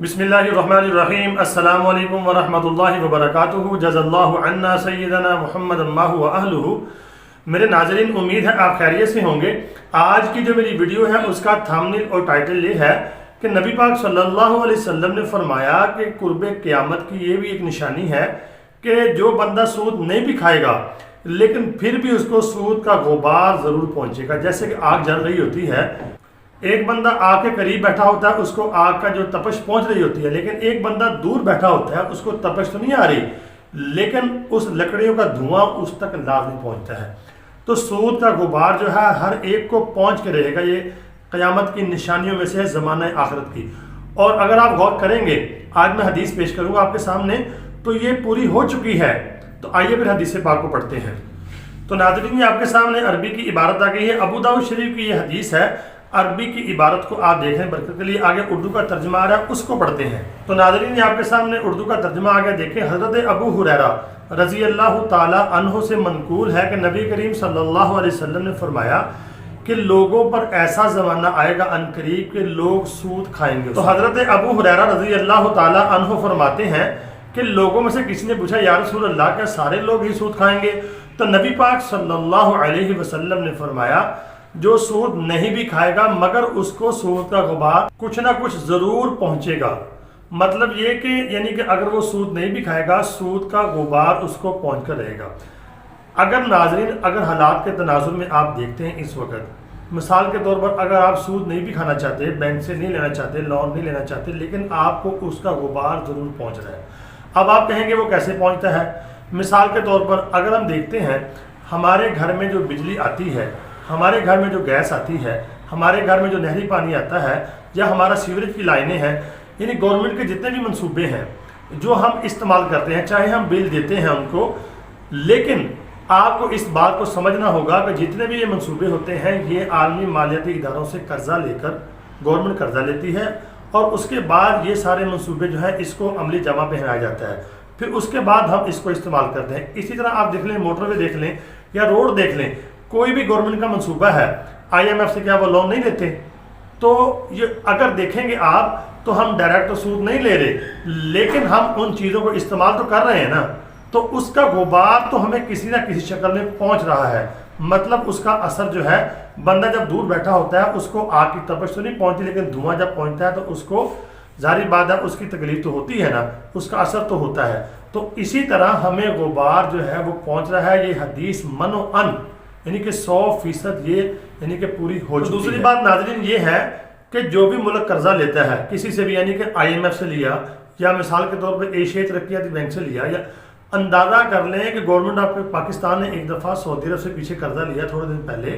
बिस्मिल्लाहिर्रहमानिर्रहीम। अस्सलामु अलैकुम वरहमतुल्लाहि वबरकातुहू। जज़ल्लाहु अन्ना सय्यदना मुहम्मदन माहु व अहलुहु। मेरे नाज़रीन, उम्मीद है आप खैरियत से होंगे। आज की जो मेरी वीडियो है उसका थंबनेल और टाइटल ये है कि नबी पाक सल्लल्लाहु अलैहि वसल्लम ने फरमाया कि कुर्बे क़यामत की ये भी एक निशानी है कि जो बंदा सूद नहीं भी खाएगा लेकिन फिर भी उसको सूद का गुबार ज़रूर पहुँचेगा। जैसे कि आग जल रही होती है, एक बंदा आग के करीब बैठा होता है, उसको आग का जो तपश पहुंच रही होती है, लेकिन एक बंदा दूर बैठा होता है, उसको तपश तो नहीं आ रही लेकिन उस लकड़ियों का धुआं उस तक लाजमी पहुंचता है। तो सूद का गुबार जो है हर एक को पहुंच के रहेगा। ये क़यामत की निशानियों में से है, ज़माना आखिरत की। और अगर आप गौर करेंगे, आज मैं हदीस पेश करूंगा आपके सामने, तो ये पूरी हो चुकी है। तो आइए फिर हदीस पाक को पढ़ते हैं। तो नाज़रीन, ये आपके सामने अरबी की इबारत आ गई है। अबू दाऊद शरीफ की ये हदीस है। अरबी की इबारत को आप देखें बरकत के लिए। आगे उर्दू का तर्जमा आ रहा है, उसको पढ़ते हैं। तो नाज़रीन, ये आपके सामने उर्दू का तर्जमा आ गया। देखें, हज़रत अबू हुरैरा रज़ी अल्लाह ताला अन्हु से मनकूल है कि नबी करीम सल्लल्लाहु अलैहि वसल्लम ने फरमाया कि लोगों पर ऐसा ज़माना आएगा अनकरीब कि लोग सूद खाएंगे। तो हज़रत अबू हुरैरा रज़ी अल्लाह ताला अन्हु फरमाते हैं कि लोगों में से किसी ने पूछा, या रसूल अल्लाह, क्या सारे लोग ही सूद खाएंगे? तो नबी पाक सल्लल्लाहु अलैहि वसल्लम ने फरमाया, जो सूद नहीं भी खाएगा मगर उसको सूद का गुबार कुछ ना कुछ ज़रूर पहुंचेगा। मतलब ये कि यानी कि अगर वो सूद नहीं भी खाएगा, सूद का गुबार उसको पहुंच कर रहेगा। अगर नाज़रीन, अगर हालात के तनाजुर में आप देखते हैं इस वक्त, मिसाल के तौर पर अगर आप सूद नहीं भी खाना चाहते, बैंक से नहीं लेना चाहते, लोन नहीं लेना चाहते, लेकिन आपको उसका गुबार ज़रूर पहुँच रहा है। अब आप कहेंगे वो कैसे पहुँचता है? मिसाल के तौर पर अगर हम देखते हैं, हमारे घर में जो बिजली आती है, हमारे घर में जो गैस आती है, हमारे घर में जो नहरी पानी आता है, या हमारा सीवरेज की लाइनें हैं, यानी गवर्नमेंट के जितने भी मंसूबे हैं जो हम इस्तेमाल करते हैं, चाहे हम बिल देते हैं उनको, लेकिन आपको इस बात को समझना होगा कि जितने भी ये मंसूबे होते हैं ये आलमी मालियाती इदारों से कर्जा लेकर गवर्नमेंट कर्जा लेती है और उसके बाद ये सारे मंसूबे जो है इसको अमली जमा पहनाया जाता है, फिर उसके बाद हम इसको इस्तेमाल करते हैं। इसी तरह आप देख लें, मोटरवे देख लें या रोड देख लें, कोई भी गवर्नमेंट का मंसूबा है, IMF से क्या वो लोन नहीं लेते? तो ये अगर देखेंगे आप, तो हम डायरेक्ट तो सूद नहीं ले रहे, लेकिन हम उन चीज़ों को इस्तेमाल तो कर रहे हैं ना, तो उसका गुबार तो हमें किसी ना किसी शक्ल में पहुंच रहा है। मतलब उसका असर जो है, बंदा जब दूर बैठा होता है उसको आग की तपश तो नहीं पहुंचती, लेकिन धुआं जब पहुंचता है तो उसको जारी बात है, उसकी तकलीफ तो होती है ना, उसका असर तो होता है। तो इसी तरह हमें गुबार जो है वो पहुँच रहा है। ये हदीस मनो अन यानी कि 100% ये यानी कि पूरी हो चुकी है। दूसरी बात नाज़रीन ये है कि जो भी मुल्क कर्जा लेता है किसी से भी, यानी कि IMF से लिया या मिसाल के तौर पर एशियाई तरक्याती बैंक से लिया, या अंदाज़ा कर लें कि गवर्नमेंट ऑफ पाकिस्तान ने एक दफ़ा सऊदी अरब से पीछे कर्जा लिया थोड़े दिन पहले,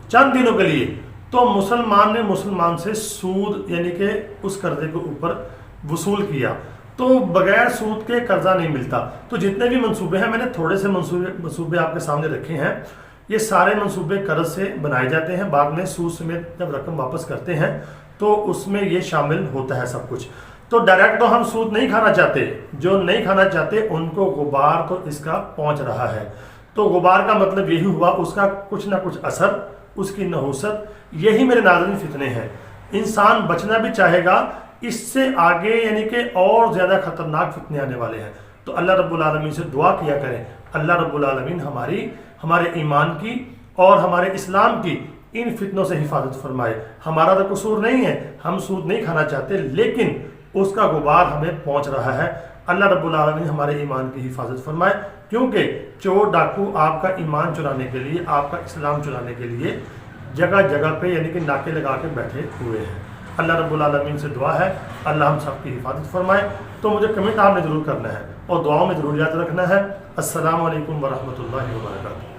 चंद दिनों के लिए, तो मुसलमान ने मुसलमान से सूद यानी कि उस कर्जे के ऊपर वसूल किया। तो बगैर सूद के कर्जा नहीं मिलता। तो जितने भी मंसूबे हैं, मैंने थोड़े से मंसूबे आपके सामने रखे हैं। ये सारे मंसूबे कर्ज से बनाए जाते हैं, बाद में सूद समेत जब रकम वापस करते हैं तो उसमें ये शामिल होता है सब कुछ। तो डायरेक्ट तो हम सूद नहीं खाना चाहते, जो नहीं खाना चाहते उनको गुबार तो इसका पहुंच रहा है। तो गुबार का मतलब यही हुआ, उसका कुछ ना कुछ असर, उसकी नहुसत, यही मेरे नाज़रीन फितने हैं। इंसान बचना भी चाहेगा, इससे आगे यानी कि और ज़्यादा ख़तरनाक फितने आने वाले हैं। तो अल्लाह रब्बुल आलमीन से दुआ किया करें, अल्लाह रब्बुल आलमीन हमारे ईमान की और हमारे इस्लाम की इन फितनों से हिफाजत फरमाए। हमारा तो कसूर नहीं है, हम सूद नहीं खाना चाहते, लेकिन उसका गुबार हमें पहुंच रहा है। अल्लाह रब्बुल आलमीन हमारे ईमान की हिफाजत फरमाए, क्योंकि चोर डाकू आपका ईमान चुराने के लिए, आपका इस्लाम चुराने के लिए जगह जगह पे यानी कि नाके लगा के बैठे हुए हैं। अल्लाह रब्बुल आलमीन से दुआ है अल्लाह हम सब की हिफाजत फरमाए। तो मुझे कमेंट आपने ज़रूर करना है और दुआओं में ज़रूर याद रखना है। अस्सलामु अलैकुम वरहमतुल्लाहि वबरकातुहू।